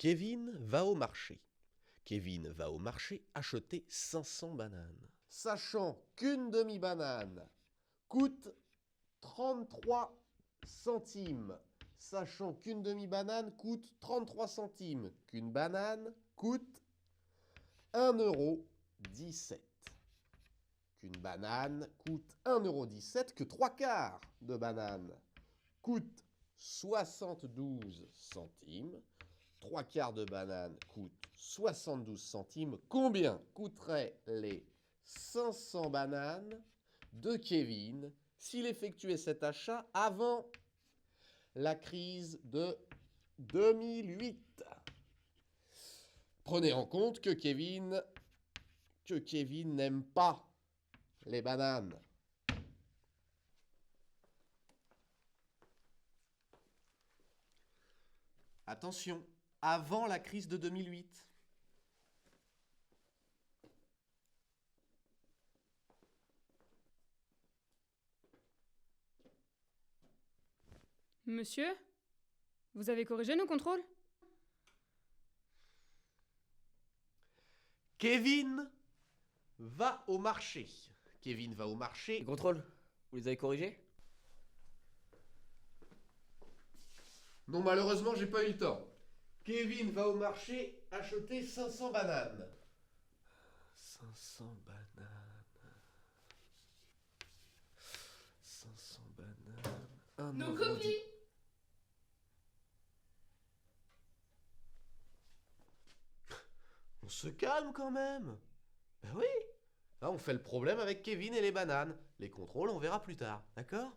Kevin va au marché. Kevin va au marché acheter 500 bananes. Sachant qu'une demi-banane coûte 33 centimes. Sachant qu'une demi-banane coûte 33 centimes. Qu'une banane coûte 1,17 €. Qu'une banane coûte 1,17 €, que 3 quarts de banane coûte 72 centimes. 3 quarts de banane coûte 72 centimes. Combien coûteraient les 500 bananes de Kevin s'il effectuait cet achat avant la crise de 2008? Prenez en compte que Kevin n'aime pas les bananes. Attention, avant la crise de 2008. Monsieur, vous avez corrigé nos contrôles? Kevin va au marché. Kevin va au marché. Les contrôles, vous les avez corrigés? Non, malheureusement, j'ai pas eu le temps. Kevin va au marché acheter 500 bananes. 500 bananes. 500 bananes. Nos copies! On se calme quand même. Ben oui. Là, on fait le problème avec Kevin et les bananes. Les contrôles, on verra plus tard. D'accord?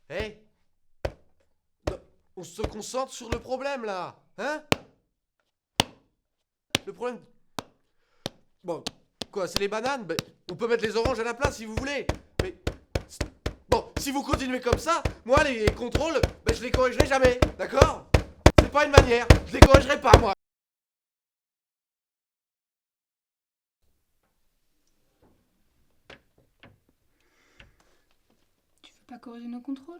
Hé! On se concentre sur le problème, là. Hein? Le problème... Bon, quoi, c'est les bananes? Ben, on peut mettre les oranges à la place si vous voulez. Mais... Bon, si vous continuez comme ça, moi, les contrôles, ben, je les corrigerai jamais. D'accord? C'est pas une manière. Je les corrigerai pas, moi. Tu veux pas corriger nos contrôles?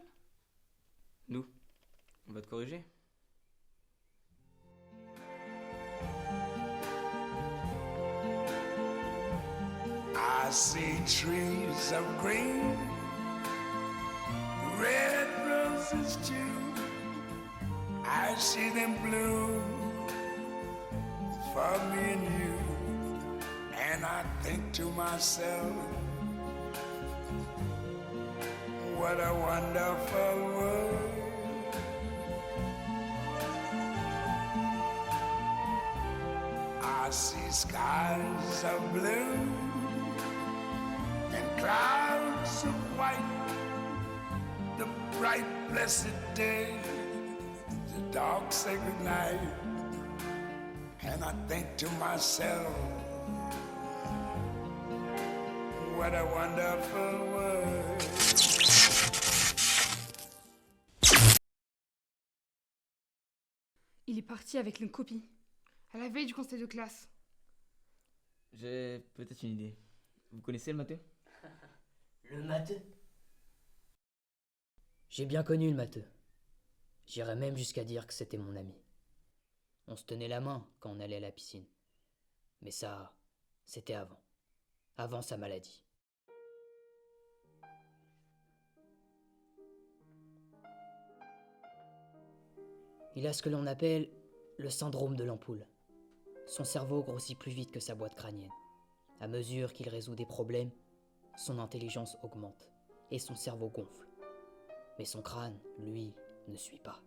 Nous, on va te corriger. I see trees of green, red roses too. I see them bloom for me and you. And I think to myself, what a wonderful world. I see skies of blue and clouds of white, the bright blessed day, the dark sacred night. And I think to myself, what a wonderful world. Il est parti avec une copie, à la veille du conseil de classe. J'ai peut-être une idée. Vous connaissez le matheux? Le matheux? J'ai bien connu le matheux. J'irais même jusqu'à dire que c'était mon ami. On se tenait la main quand on allait à la piscine. Mais ça, c'était avant. Avant sa maladie. Il a ce que l'on appelle le syndrome de l'ampoule. Son cerveau grossit plus vite que sa boîte crânienne. À mesure qu'il résout des problèmes, son intelligence augmente et son cerveau gonfle. Mais son crâne, lui, ne suit pas.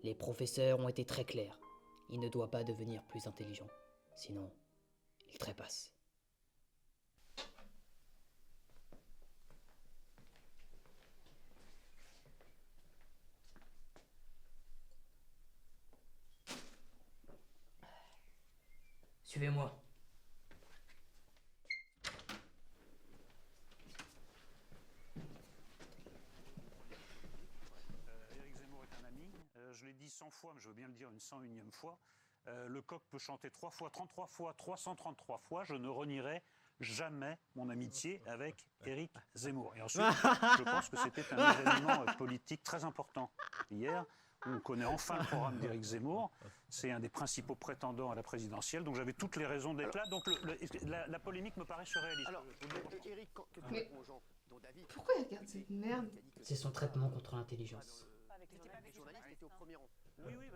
Les professeurs ont été très clairs. Il ne doit pas devenir plus intelligent. Sinon, il trépasse. Suivez-moi. Éric Zemmour est un ami. Je l'ai dit 100 fois, mais je veux bien le dire une 101e fois. Le coq peut chanter 3 fois, 33 fois, 333 fois. Je ne renierai jamais mon amitié avec Éric Zemmour. Et ensuite, je pense que c'était un événement politique très important hier. On connaît enfin le programme d'Éric Zemmour. C'est un des principaux prétendants à la présidentielle, donc j'avais toutes les raisons d'être là. Donc la polémique me paraît surréaliste. Alors, Eric, que tu Mais- réponds aux gens dont David Pourquoi il regarde cette merde? C'est son traitement contre l'intelligence. les journalistes étaient au premier rang. Oui, mais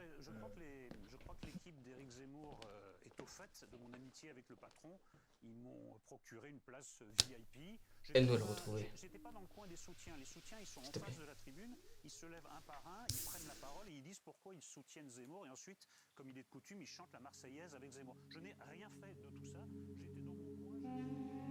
je crois que l'équipe d'Éric Zemmour est au fait de mon amitié avec le patron. Ils m'ont procuré une place VIP. Elle doit le retrouver. J'étais pas dans le coin des soutiens. Les soutiens, ils sont en te face plaît. de la tribune. Ils se lèvent un par un, ils prennent la parole et ils disent pourquoi ils soutiennent Zemmour. Et ensuite, comme il est de coutume, ils chantent la Marseillaise avec Zemmour. Je n'ai rien fait de tout ça. J'étais dans mon coin.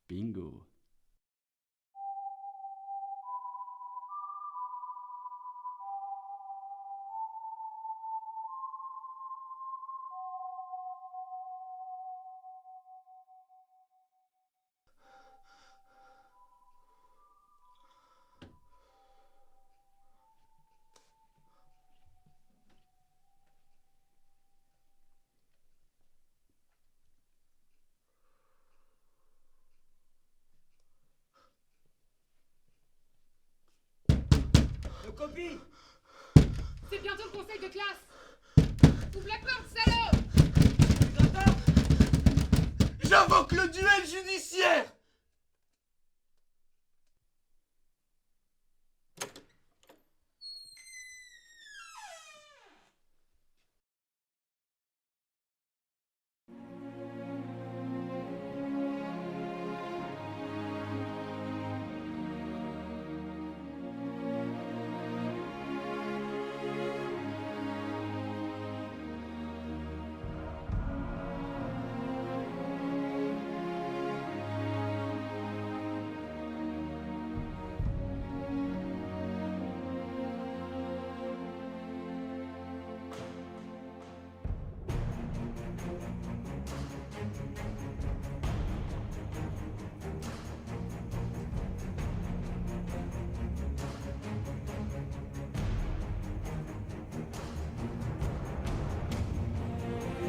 Bingo. Nos copies. C'est bientôt le conseil de classe! Ouvre la porte, salaud! J'invoque le duel judiciaire!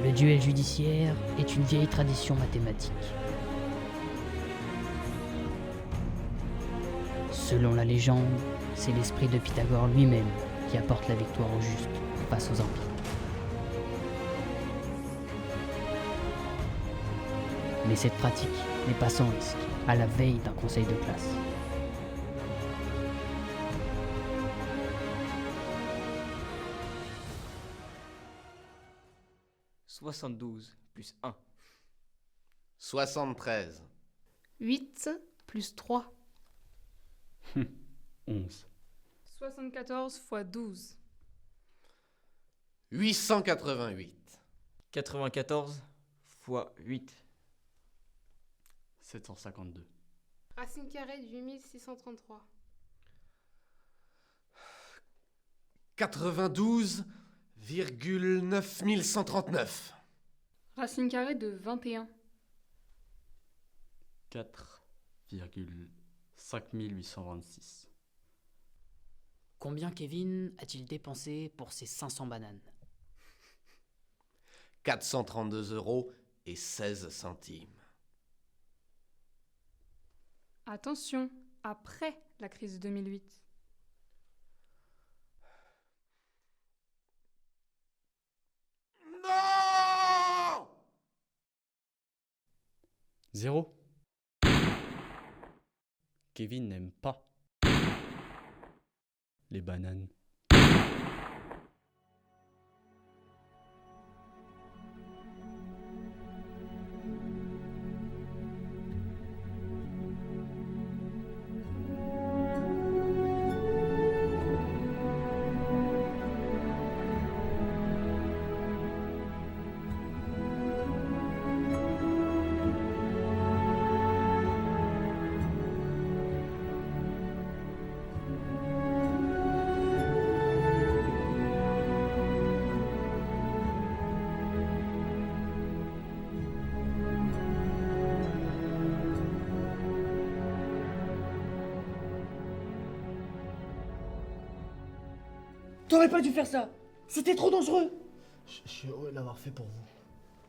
Le duel judiciaire est une vieille tradition mathématique. Selon la légende, c'est l'esprit de Pythagore lui-même qui apporte la victoire aux justes face aux impies. Mais cette pratique n'est pas sans risque, à la veille d'un conseil de classe. « 72 plus 1. 73. 8 plus 3. 11. 74 fois 12. 888. 94 fois 8. 752. Racine carrée de 8633. 92,9139. Racine carrée de 21. 4,5826. Combien Kevin a-t-il dépensé pour ses 500 bananes? 432 euros et 16 centimes. Attention, après la crise de 2008. Non! 0. Kevin n'aime pas les bananes. T'aurais pas dû faire ça. C'était trop dangereux. Je suis heureux de l'avoir fait pour vous.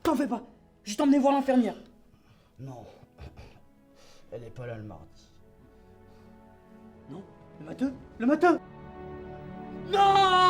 T'en fais pas. Je t'emmenais voir l'infirmière. Non. Elle est pas là le mardi. Le matheux. Le matheux. Non.